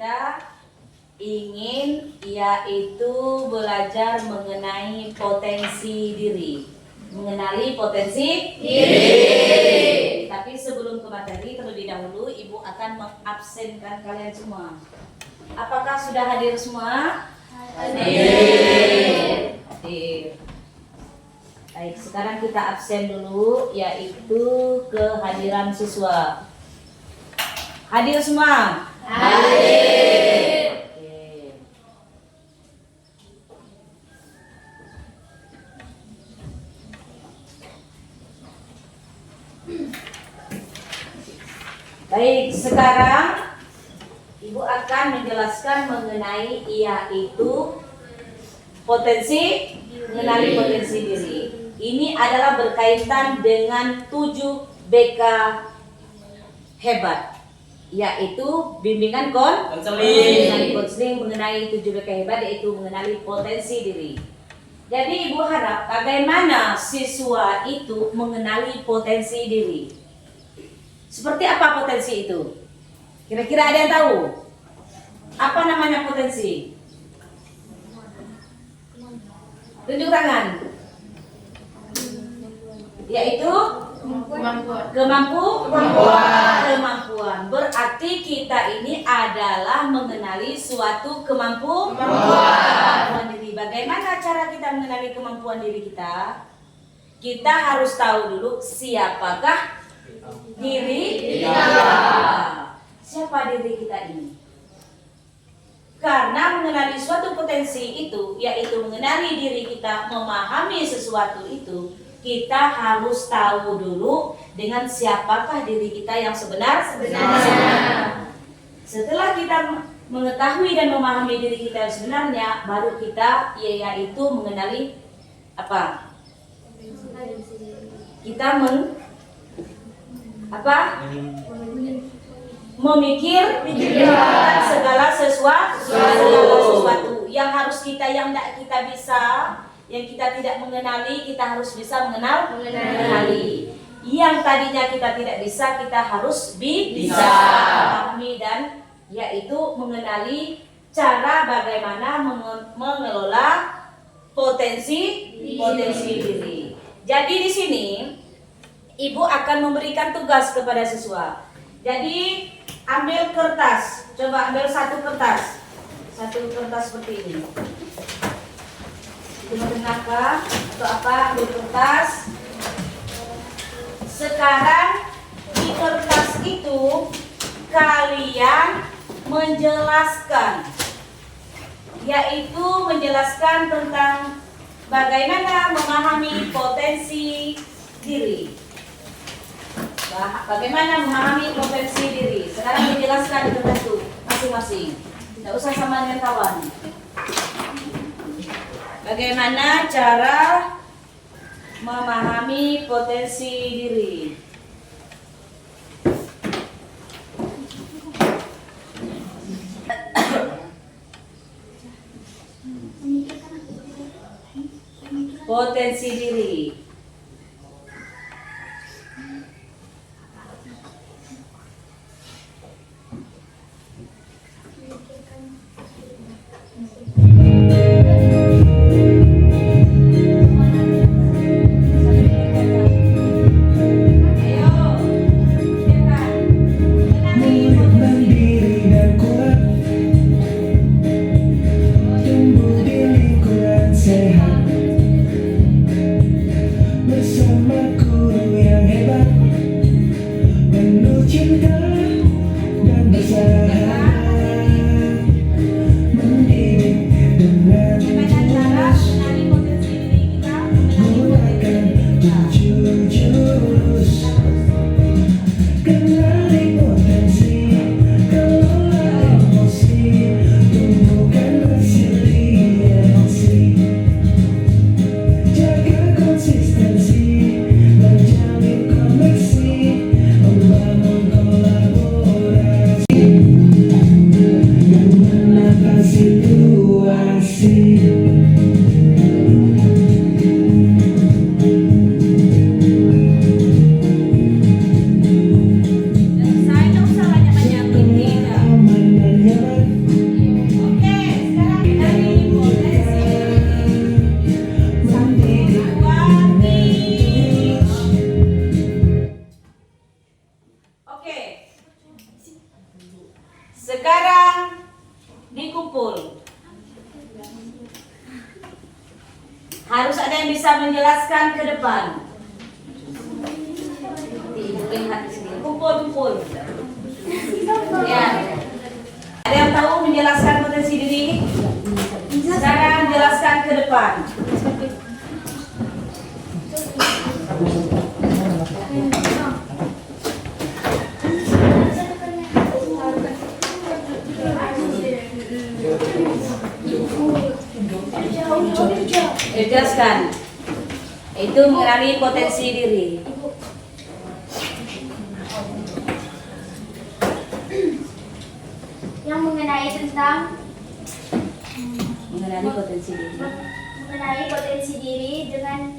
kita ingin yaitu belajar mengenai potensi diri, mengenali potensi diri. Tapi sebelum ke materi, terlebih dahulu Ibu akan mengabsenkan kalian semua. Apakah sudah hadir semua? Hadir. Hadir. Baik, sekarang kita absen dulu, yaitu kehadiran siswa. Hadir semua? Hadir. Oke. Baik, sekarang Ibu akan menjelaskan mengenai yaitu mengenali potensi diri. Ini adalah berkaitan dengan 7 BK hebat, yaitu bimbingan konseling mengenai 7 BK hebat, yaitu mengenali potensi diri. Jadi Ibu harap bagaimana siswa itu mengenali potensi diri. Seperti apa potensi itu? Kira-kira ada yang tahu? Apa namanya potensi? Tunjuk tangan. Yaitu kemampuan. Berarti kita ini adalah mengenali suatu kemampuan diri. Bagaimana cara kita mengenali kemampuan diri kita? Kita harus tahu dulu siapakah diri kita. Siapa diri kita ini? Karena mengenali suatu potensi itu, yaitu mengenali diri kita, memahami sesuatu itu, kita harus tahu dulu dengan siapakah diri kita yang sebenarnya. Setelah kita mengetahui dan memahami diri kita yang sebenarnya, baru kita yaitu mengenali apa? Kita memikirkan segala sesuatu yang harus kita, yang tidak kita bisa, yang kita tidak mengenali, kita harus bisa mengenali. Yang tadinya kita tidak bisa, kita harus bisa memahami dan yaitu mengenali cara bagaimana mengelola potensi diri. Jadi di sini Ibu akan memberikan tugas kepada siswa. Jadi ambil kertas, coba ambil satu kertas seperti ini. Kenapa atau apa? Ambil kertas. Sekarang di kertas itu kalian menjelaskan, yaitu menjelaskan tentang bagaimana memahami potensi diri. Bagaimana memahami potensi diri? Sekarang dijelaskan di kertas itu masing-masing. Tidak usah sama dengan kawan. Bagaimana cara memahami potensi diri? Potensi diri. menjelaskan ke depan. Ibu lihat di sini. Kumpul. Ya. Ada yang tahu menjelaskan potensi diri? Sekarang jelaskan ke depan. Jelaskan. Itu mengenali potensi diri. Yang mengenai tentang Mengenali potensi diri. mengenai potensi diri dengan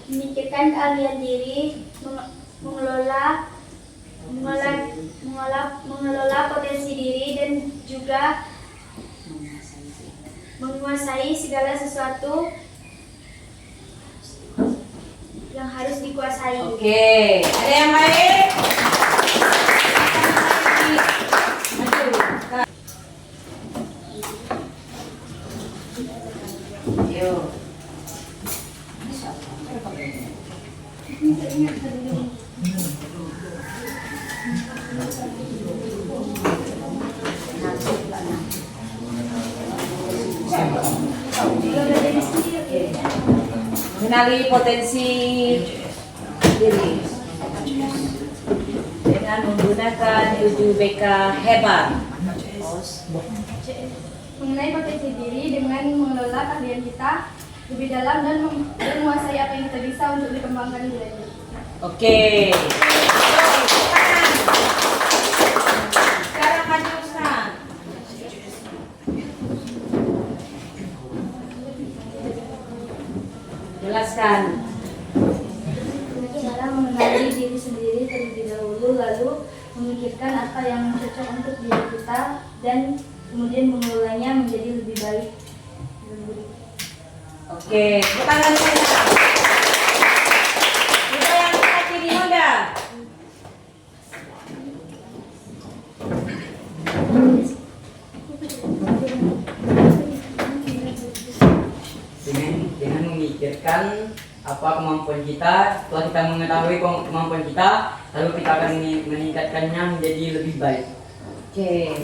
memikirkan keahlian diri, mengelola potensi diri dan juga menguasai segala sesuatu yang harus dikuasai. Oke, ada yang lain? Yuk. Mengenali potensi diri dengan menggunakan UBK hebat. Mengenai potensi diri dengan mengelola keahlian kita lebih dalam dan menguasai apa yang kita bisa untuk dikembangkan lebih lanjut. Oke. Sekarang maju Ustaz. Jelaskan. Cara mengenali diri sendiri terlebih dahulu, lalu memikirkan apa yang cocok untuk diri kita dan kemudian mengelolanya menjadi lebih baik. Oke, tangan saya. Kita yang kaki di Honda. Dengan memikirkan apa kemampuan kita, setelah kita mengetahui kemampuan kita, lalu kita akan meningkatkannya menjadi lebih baik. Oke.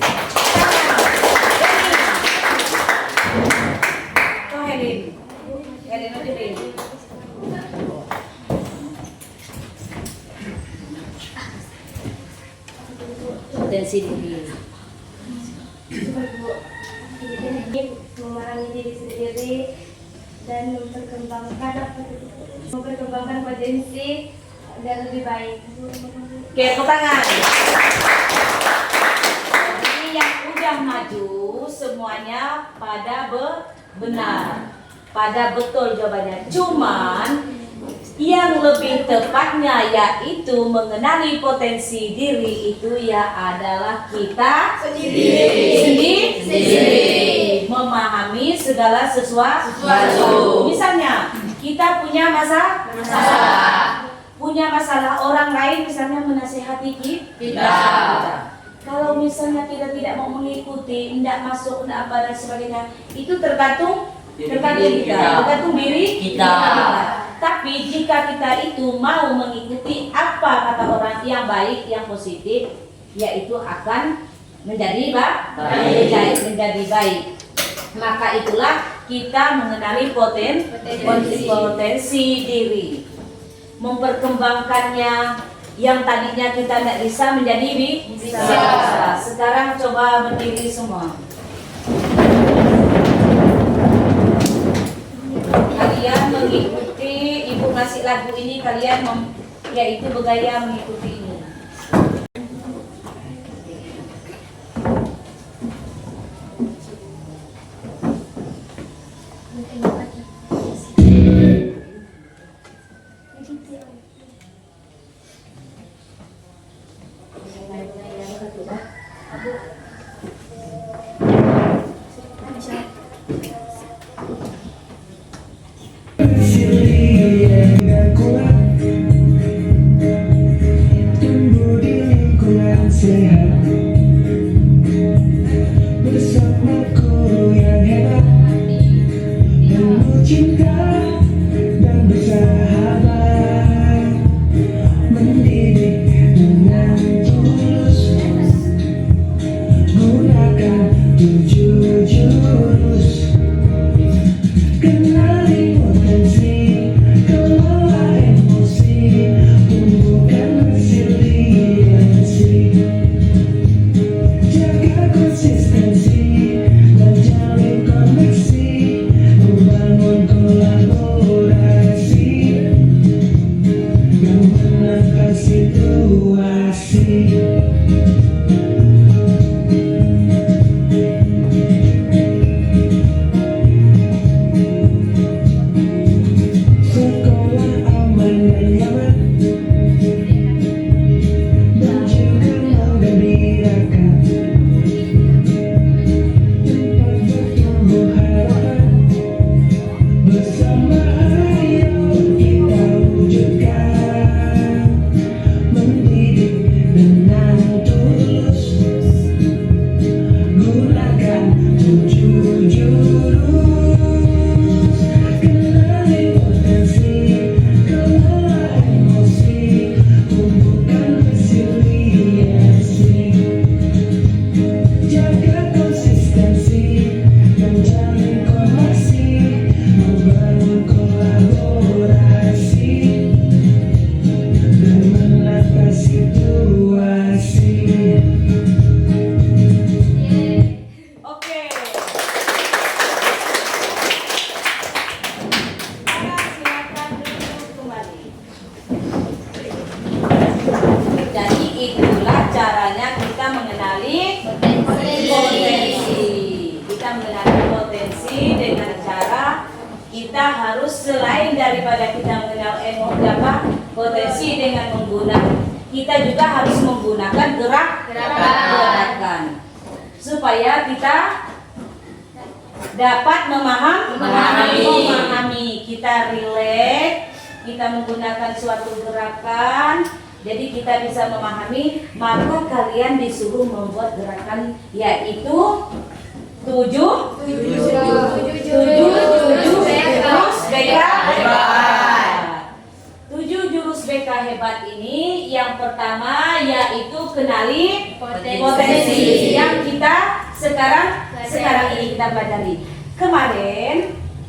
Tuh Helin. Helin aja deh. Potensi diri. Memahami diri sendiri dan memperkembangkan potensi dan lebih baik. Oke, tepuk tangan. Jadi yang udah maju semuanya pada benar, pada betul jawabannya. Cuman yang lebih tepatnya yaitu mengenali potensi diri itu ya adalah kita sendiri memahami segala sesuatu. Misalnya kita punya masalah orang lain misalnya menasehati kita. Kalau misalnya kita tidak mau mengikuti, tidak masuk, tidak apa dan sebagainya, itu tergantung kita, tergantung diri kita. Tapi jika kita itu mau mengikuti apa kata orang yang baik, yang positif, yaitu akan menjadi baik. Maka itulah kita mengenali potensi diri, memperkembangkannya. Yang tadinya kita tidak bisa menjadi bisa. Sekarang coba berdiri semua. Kalian mengikuti ibu ngasih lagu ini, kalian yaitu bergaya mengikuti ini. cinta dan bersahabat, mendidik dengan tulus, gunakan 7 jurus, kenali potensi, kelola emosi, tumbuhkan resiliensi, jaga konsistensi dan jalin koneksi, membangun kolaborasi dan menangkap situasi. Sekolah aman dan nyaman dan juga menggembirakan, tempat bertumbuh harapan, bersama ayo kita wujudkan, mendidik dengan tulus, gunakan 7 jurus, kenali potensi, kelola emosi, tumbuhkan resiliensi, jaga konsistensi dan jalin koneksi, membangun kolaborasi dan menata situasi. Oke. Silakan duduk kembali. Jadi itulah caranya kita mengenali potensi. Kita mengenali potensi dengan cara kita harus selain daripada kita mengenal potensi dengan menggunakan, kita juga harus menggunakan gerakan supaya kita dapat memahami. Kita rileks, kita menggunakan suatu gerakan, jadi kita bisa memahami. Maka kalian disuruh membuat gerakan, yaitu 7 jurus BK hebat. 7 jurus BK hebat ini yang pertama yaitu kenali potensi yang kita sekarang ini kita pelajari. Kemarin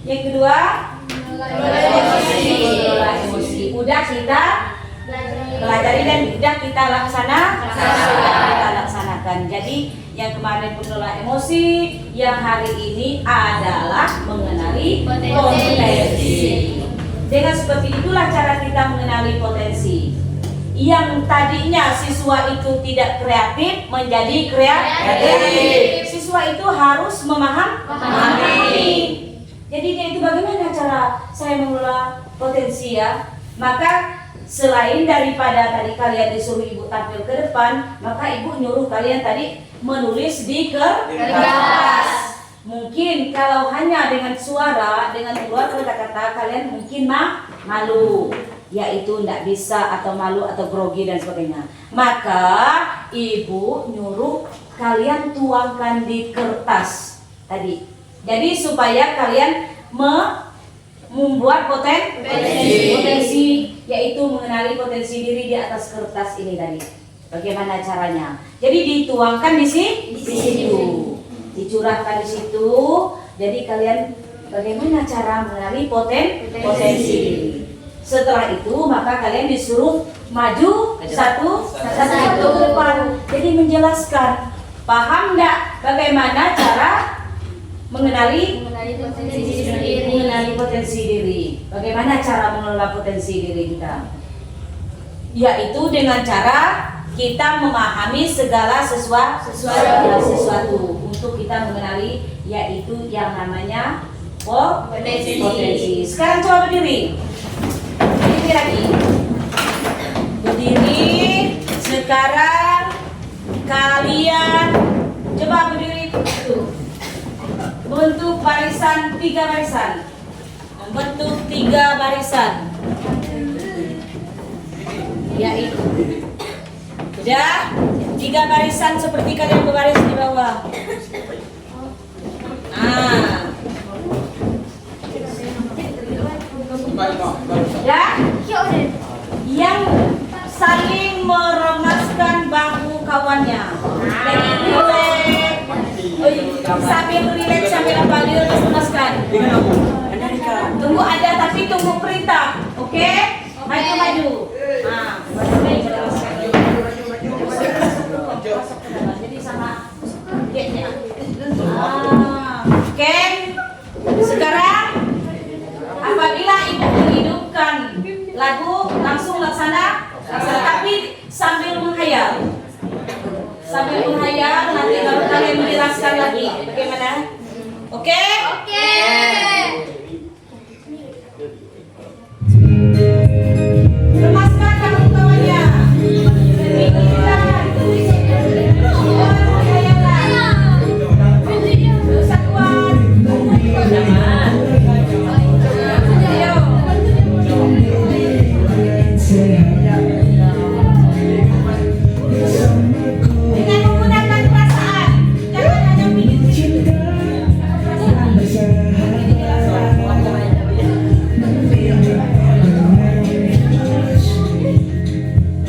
yang kedua mengelola emosi. Udah kita pelajari dan udah kita laksanakan. Jadi yang kemarin mengelola emosi, yang hari ini adalah mengenali potensi. Dengan seperti itulah cara kita mengenali potensi. Yang tadinya siswa itu tidak kreatif menjadi kreatif. Siswa itu harus memahami. Jadi itu bagaimana cara saya mengelola potensi ya? Maka selain daripada tadi kalian disuruh ibu tampil ke depan, maka ibu nyuruh kalian tadi menulis di kertas. Mungkin kalau hanya dengan suara, dengan keluar kata-kata, kalian mungkin malu, yaitu tidak bisa atau malu atau grogi dan sebagainya. Maka ibu nyuruh kalian tuangkan di kertas tadi. Jadi supaya kalian membuat potensi, yaitu mengenali potensi diri di atas kertas ini tadi. Bagaimana caranya? Jadi dituangkan di situ. Dicurahkan di situ. Jadi kalian bagaimana cara mengenali potensi diri. Setelah itu maka kalian disuruh maju satu ke depan. Jadi menjelaskan, paham enggak bagaimana cara mengenali potensi diri. Bagaimana cara mengelola potensi diri kita? Yaitu dengan cara kita memahami segala sesuatu untuk kita mengenali, yaitu yang namanya potensi. Sekarang coba berdiri. Berdiri lagi. Berdiri. Sekarang kalian coba berdiri. Bentuk barisan 3 barisan. Membentuk 3 barisan. Yaitu udah 3 barisan seperti kalian berbaris di bawah. Ya, yang saling meremaskan bahu kawannya. Lagi relax, sambil relax sambil apa dia remaskan. Tunggu ada tapi tunggu perintah, oke? Maju. Nah, jadi sama getnya. Oke. Sekarang apabila ibu menghidupkan lagu langsung laksana tapi sambil menghayal. Nanti baru kalian menjelaskan lagi bagaimana. Oke? Remaskan bahu kawannya. Dengan menggunakan perasaan, jangan hanya pikir.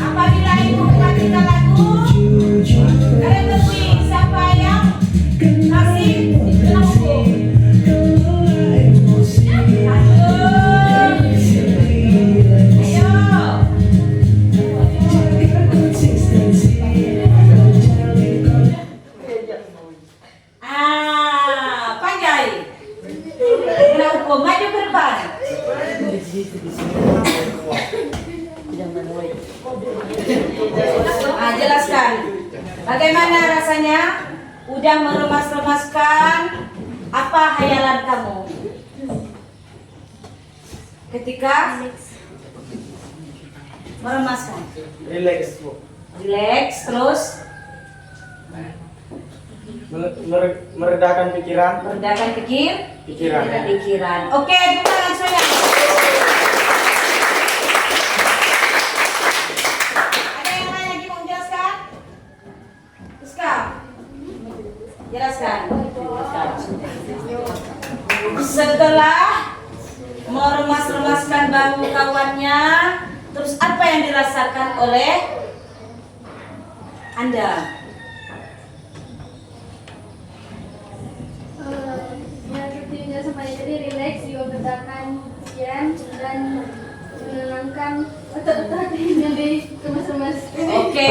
Apabila ibu mematikan lagu, kalian berdua siapa yang kasih dalam hukum. Panjai. Kena hukum, maju ke depan. Jelaskan. Bagaimana rasanya? Udah meremas-remaskan apa hayalan kamu? Ketika meremaskan. Relax terus meredakan pikiran. Pikiran. Oke, buka langsung ya. Ada yang lain lagi mau menjelaskan? Rizka, jelaskan. Setelah meremas-remaskan bahu kawannya, terus apa yang dirasakan oleh Anda? Ya supaya jadi rileks, juga meredakan pikiran dan menenangkan otot-otot yang dikemas-kemas. Oke.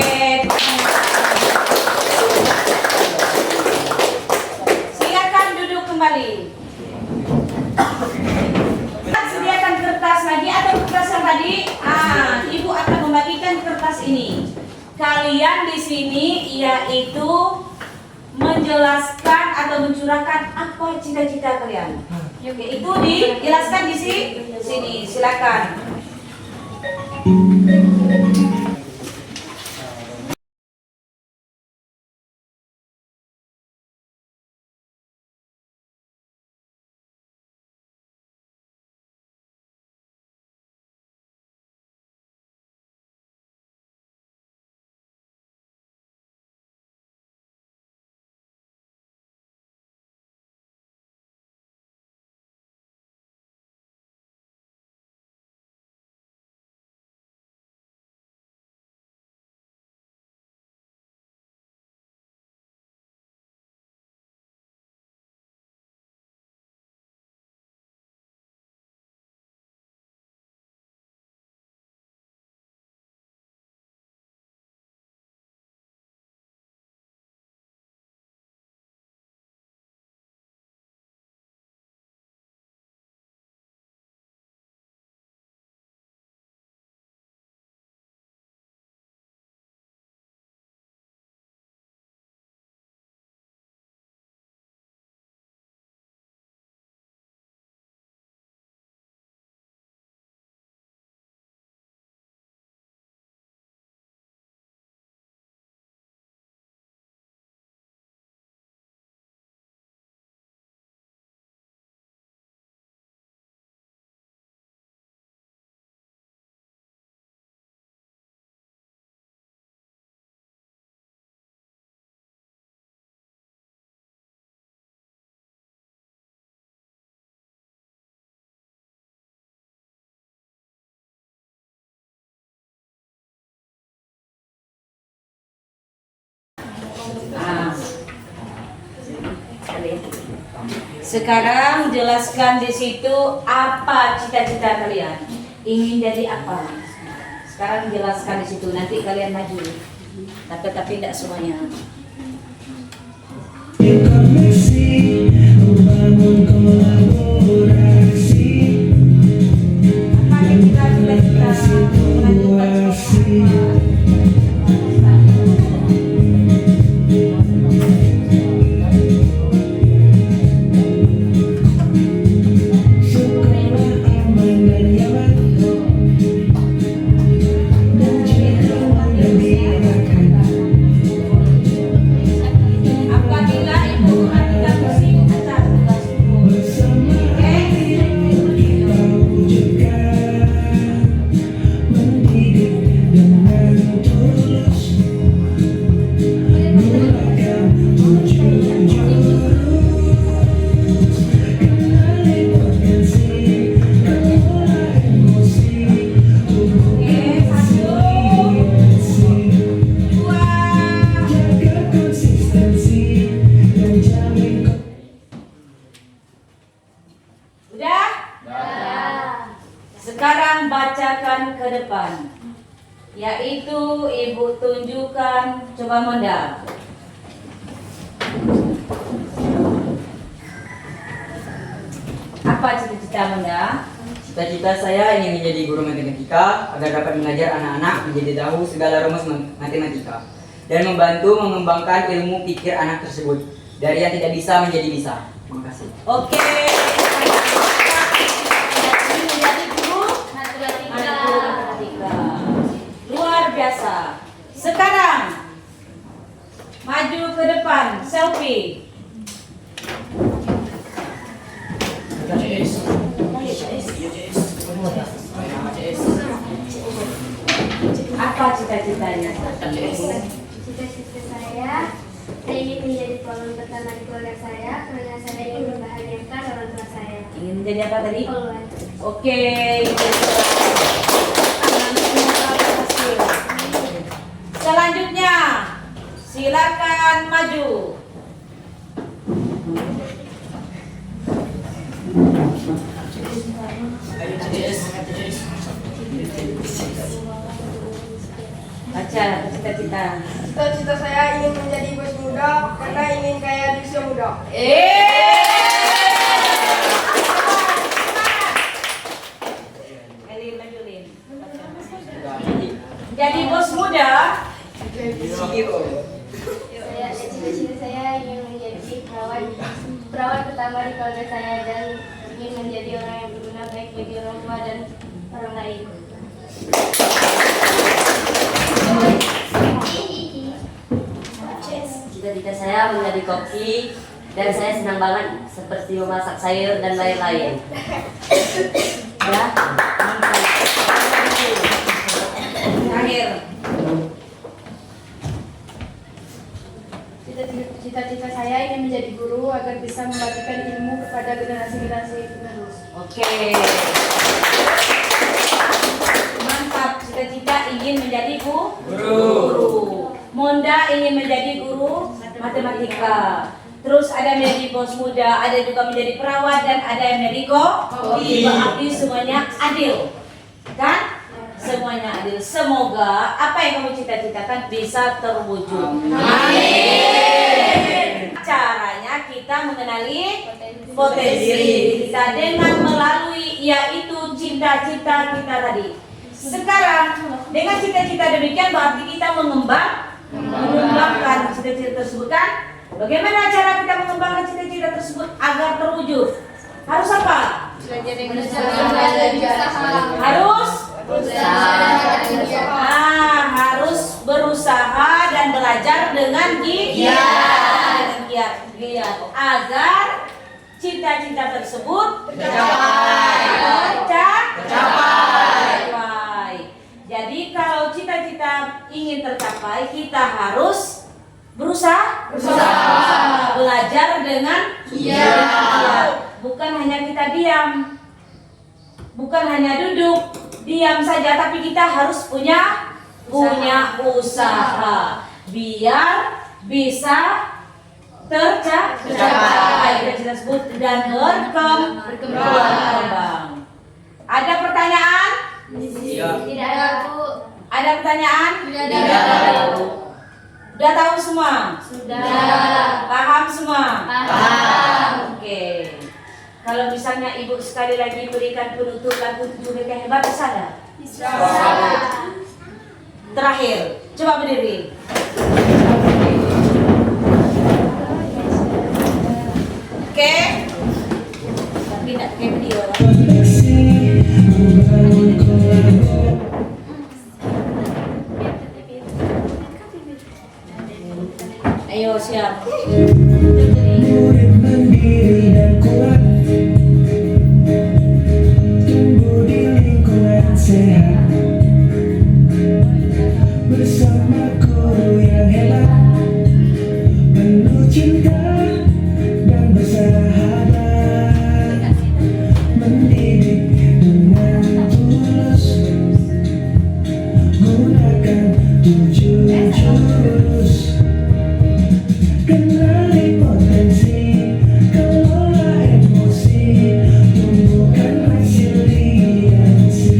Silakan duduk kembali. Sediakan kertas lagi atau kertas yang tadi. Ibu akan membagikan kertas ini. Kalian di sini yaitu menjelaskan atau mencurahkan apa cita-cita kalian. Oke, itu dijelaskan di sini. Silakan. Sekarang jelaskan di situ apa cita-cita kalian. Ingin jadi apa? Sekarang jelaskan di situ. Nanti kalian maju. Tapi tidak semuanya. Koneksi, membangun kolaborasi, Apa yang cita-cita melanjutkan sekolah? sekolah aman dan nyaman, dan juga menggembirakan. Apabila ibu tidak pusing, acara tugas ibu. Bersama air kita wujudkan, mendidik dengan tulus, menggunakan 7 jurus, kenali potensi, kelola emosi, Dua. jaga konsistensi, dan jamin Udah? Sekarang bacakan ke depan. Yaitu ibu tunjukkan, coba Monda. Apa cita-cita Monda? Cita-cita saya ingin menjadi guru matematika agar dapat mengajar anak-anak menjadi tahu segala rumus matematika dan membantu mengembangkan ilmu pikir anak tersebut dari yang tidak bisa menjadi bisa. Terima kasih. Oke. Menjadi guru matematika. Luar biasa. Sekarang maju ke depan, selfie. Apa cita-citanya? Cita-cita saya ingin menjadi polwan pertama di keluarga saya karena saya ingin membahagiakan orang tua saya. Ingin menjadi apa tadi? Polwan. Oke. Semoga berhasil. Selanjutnya, silakan maju. Baca cita-cita. Cita-cita saya ingin menjadi bos muda karena ingin kaya di usia muda. Elin, maju, Lin. Jadi bos muda. Cita-cita saya ingin menjadi perawat pertama di keluarga saya dan ingin menjadi orang yang berguna baik bagi orang tua dan orang lain. Cita-cita saya menjadi koki dan saya senang banget seperti memasak sayur dan lain-lain. Ya, mantap. Terakhir. Cita-cita saya ingin menjadi guru agar bisa membagikan ilmu kepada generasi-generasi penerus. Oke. Mantap, cita-cita ingin menjadi guru. Monda ingin menjadi guru matematika. Terus ada menjadi bos muda, ada juga menjadi perawat dan ada yang menjadi koki. Berarti semuanya adil. Kan? Semuanya adil. Semoga apa yang kamu cita-citakan bisa terwujud. Amin. Caranya kita mengenali potensi diri kita dengan melalui yaitu cita-cita kita tadi. Sekarang dengan cita-cita demikian berarti kita mengembangkan cita-cita tersebut kan? Bagaimana cara kita mengembangkan cita-cita tersebut agar terwujud? Harus apa? Harus berusaha dan belajar dengan giat agar cita-cita tersebut tercapai. Jadi kalau cita-cita ingin tercapai, kita harus berusaha. Belajar dengan giat. Bukan hanya kita diam, bukan hanya duduk diam saja, tapi kita harus punya usaha biar bisa tercapai. Kita sebut dan berkembang. Ada pertanyaan? Tidak ada, Bu. Ada pertanyaan? Tidak ada. Udah tahu semua? Sudah. Paham semua? Paham. Oke. Kalau misalnya Ibu sekali lagi berikan penutup lagu Tujuh Mereka Hebat, bisa nggak? Bisa. Terakhir, coba berdiri. Oke. Tapi tidak pakai video. koneksi membangun kolaborasi. Ayo siap. Murid mandiri dan kuat, tumbuh di lingkungan sehat, bersama guru yang hebat, penuh cinta dan bersahabat, mendidik dengan tulus, gunakan 7 jurus. Kenali potensi, kelola emosi, tumbuhkan resiliensi,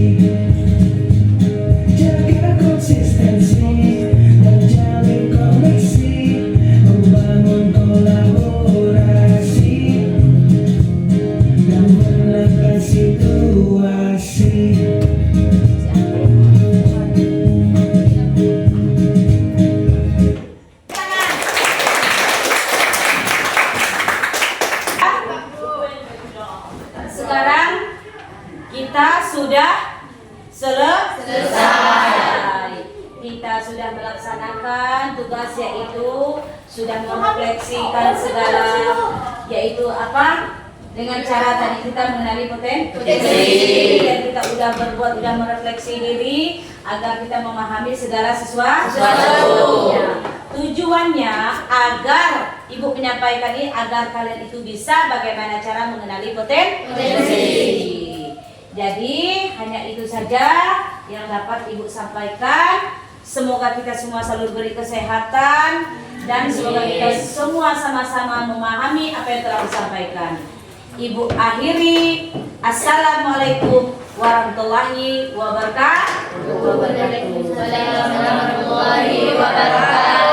jaga konsistensi, dan jalin koneksi, membangun kolaborasi, dan menangkan situasi. Sekarang kita sudah selesai. Kita sudah melaksanakan tugas, yaitu sudah merefleksikan segala, yaitu apa? Dengan cara tadi kita mengenali potensi, dan kita sudah berbuat, sudah merefleksi diri agar kita memahami segala sesuatu. Tujuannya agar Ibu menyampaikan ini agar kalian itu bisa bagaimana cara mengenali potensi. Jadi hanya itu saja yang dapat Ibu sampaikan. Semoga kita semua selalu beri kesehatan dan semoga kita semua sama-sama memahami apa yang telah disampaikan. Ibu akhiri. Assalamualaikum warahmatullahi wabarakatuh. Waalaikumsalam warahmatullahi wabarakatuh.